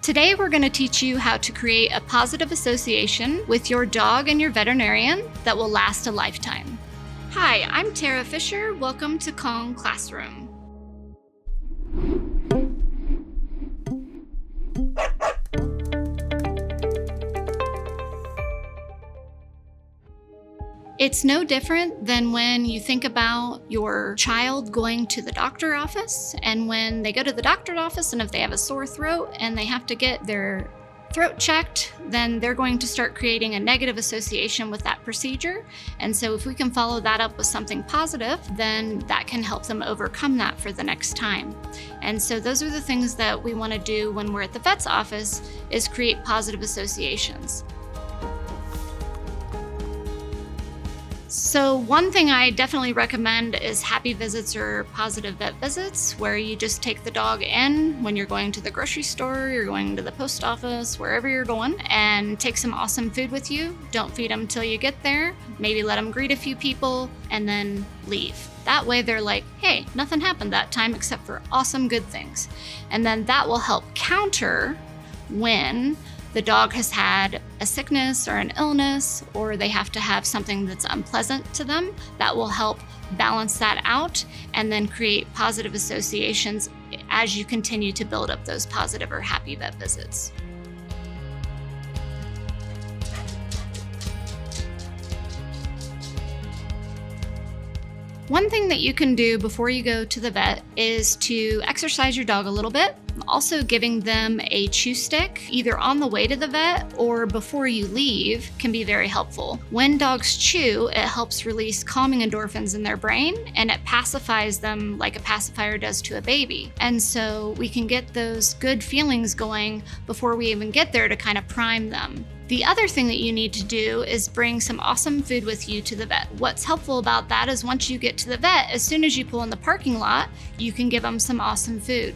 Today, we're going to teach you how to create a positive association with your dog and your veterinarian that will last a lifetime. Hi, I'm Tara Fisher. Welcome to Kong Classroom. It's no different than when you think about your child going to the doctor office, and when they go to the doctor's office and if they have a sore throat and they have to get their throat checked, then they're going to start creating a negative association with that procedure. And so if we can follow that up with something positive, then that can help them overcome that for the next time. And so those are the things that we want to do when we're at the vet's office, is create positive associations. So one thing I definitely recommend is happy visits or positive vet visits, where you just take the dog in when you're going to the grocery store, you're going to the post office, wherever you're going, and take some awesome food with you. Don't feed them till you get there. Maybe let them greet a few people and then leave. That way they're like, hey, nothing happened that time except for awesome good things. And then that will help counter when the dog has had a sickness or an illness, or they have to have something that's unpleasant to them. That will help balance that out and then create positive associations as you continue to build up those positive or happy vet visits. One thing that you can do before you go to the vet is to exercise your dog a little bit. Also, giving them a chew stick, either on the way to the vet or before you leave, can be very helpful. When dogs chew, it helps release calming endorphins in their brain, and it pacifies them like a pacifier does to a baby. And so we can get those good feelings going before we even get there to kind of prime them. The other thing that you need to do is bring some awesome food with you to the vet. What's helpful about that is once you get to the vet, as soon as you pull in the parking lot, you can give them some awesome food.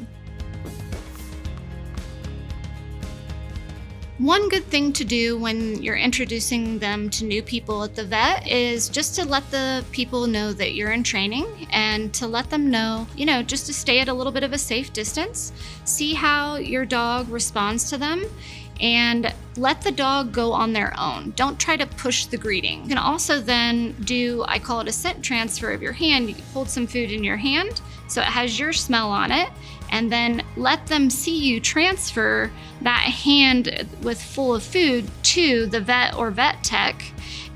One good thing to do when you're introducing them to new people at the vet is just to let the people know that you're in training, and to let them know, just to stay at a little bit of a safe distance, see how your dog responds to them, and let the dog go on their own. Don't try to push the greeting. You can also then do, I call it a scent transfer of your hand. You can hold some food in your hand so it has your smell on it, and then let them see you transfer that hand with full of food to the vet or vet tech.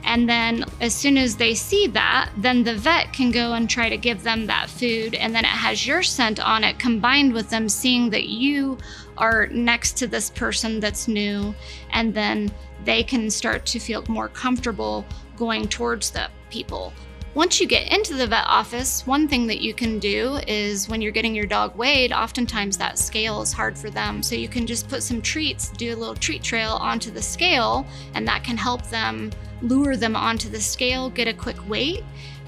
And then as soon as they see that, then the vet can go and try to give them that food, and then it has your scent on it, combined with them seeing that you are next to this person that's new, and then they can start to feel more comfortable going towards the people. Once you get into the vet office, one thing that you can do is, when you're getting your dog weighed, oftentimes that scale is hard for them. So you can just put some treats, do a little treat trail onto the scale, and that can help them lure them onto the scale, get a quick weight.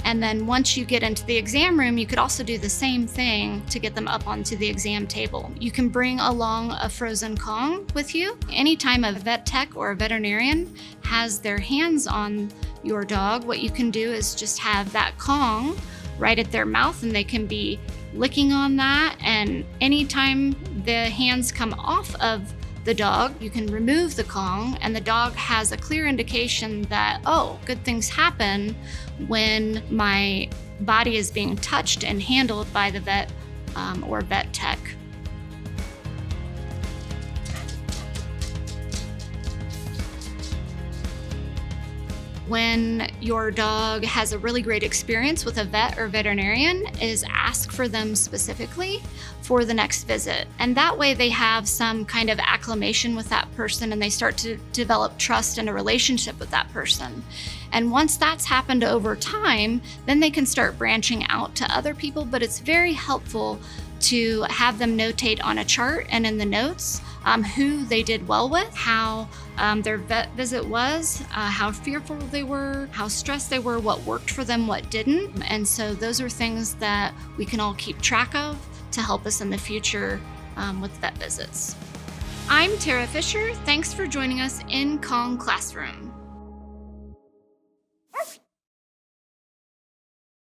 And then once you get into the exam room, you could also do the same thing to get them up onto the exam table. You can bring along a frozen Kong with you. Anytime a vet tech or a veterinarian has their hands on your dog, what you can do is just have that Kong right at their mouth, and they can be licking on that. And anytime the hands come off of the dog, you can remove the Kong, and the dog has a clear indication that, oh, good things happen when my body is being touched and handled by the vet or vet tech. When your dog has a really great experience with a vet or veterinarian, is ask for them specifically for the next visit. And that way they have some kind of acclimation with that person, and they start to develop trust and a relationship with that person. And once that's happened over time, then they can start branching out to other people. But it's very helpful to have them notate on a chart and in the notes who they did well with, how their vet visit was, how fearful they were, how stressed they were, what worked for them, what didn't. And so those are things that we can all keep track of to help us in the future with vet visits. I'm Tara Fisher. Thanks for joining us in Kong Classroom.